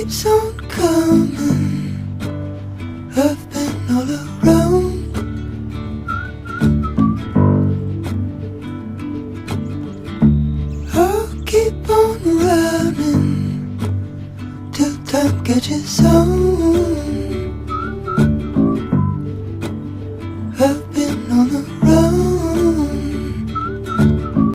keeps on coming. I've been all around. I'll keep on running till time catches on.